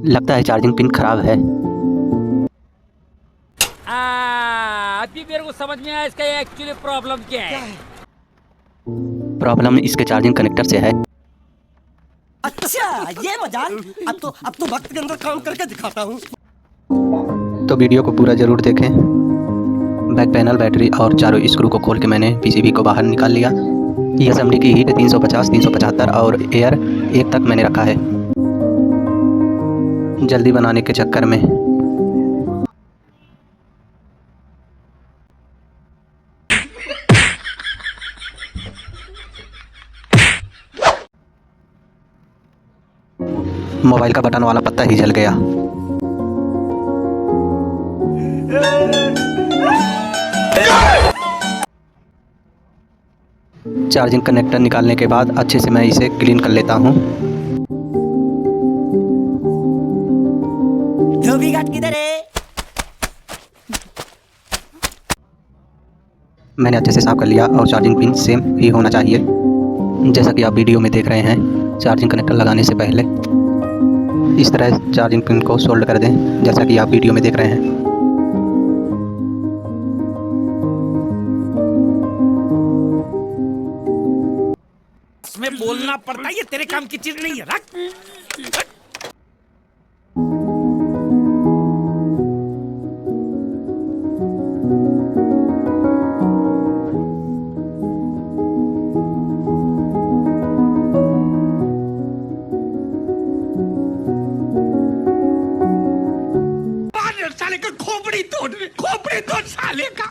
लगता है charging pin खराब है। अभी मेरे को समझ में आया इसका एक्चुअली प्रॉब्लम क्या है। प्रॉब्लम इसके चार्जिंग कनेक्टर से है। अच्छा ये मजाक। अब तो वक्त के अंदर काम करके दिखाता हूँ। तो वीडियो को पूरा ज़रूर देखें। बैक पैनल, बैटरी और चारों स्क्रू को खोल के मैंने पीसीबी को बाहर निकाल लिया। ये एसएमडी की हीट 350, 375 और एयर 1 तक मैंने रखा है, जल्दी बनाने के चक्कर में। मोबाइल का बटन वाला पत्ता ही जल गया। चार्जिंग कनेक्टर निकालने के बाद अच्छे से मैं इसे क्लीन कर लेता हूँ। धोबी घाट किधर है? मैंने अच्छे से साफ कर लिया और चार्जिंग पिन सेम ही होना चाहिए जैसा कि आप वीडियो में देख रहे हैं। चार्जिंग कनेक्टर लगाने से पहले इस तरह चार्जिंग पिन को सोल्ड कर दें जैसा कि आप वीडियो में देख रहे हैं। इसमें बोलना पड़ता है, ये तेरे काम की चीज नहीं है। रख। साले का खोपड़ी तोड़ साले का।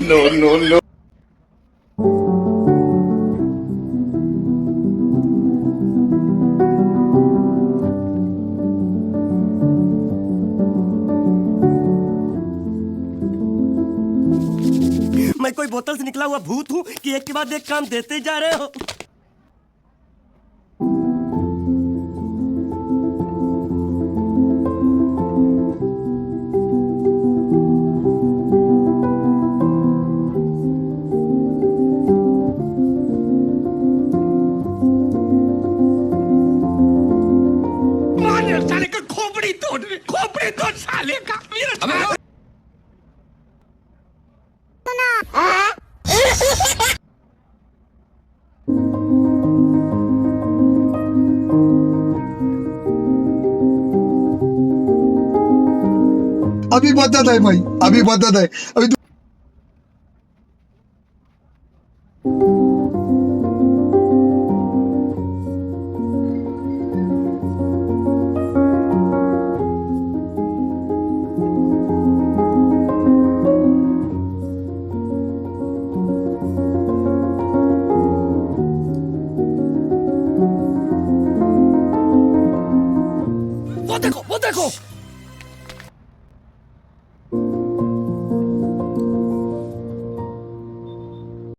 No. मैं कोई बोतल से निकला हुआ भूत हूँ कि एक के बाद एक काम देते जा रहे हो। साले का खोपड़ी तोड़ साले का। अभी बदत है भाई, अभी बदत है। अभी वो देखो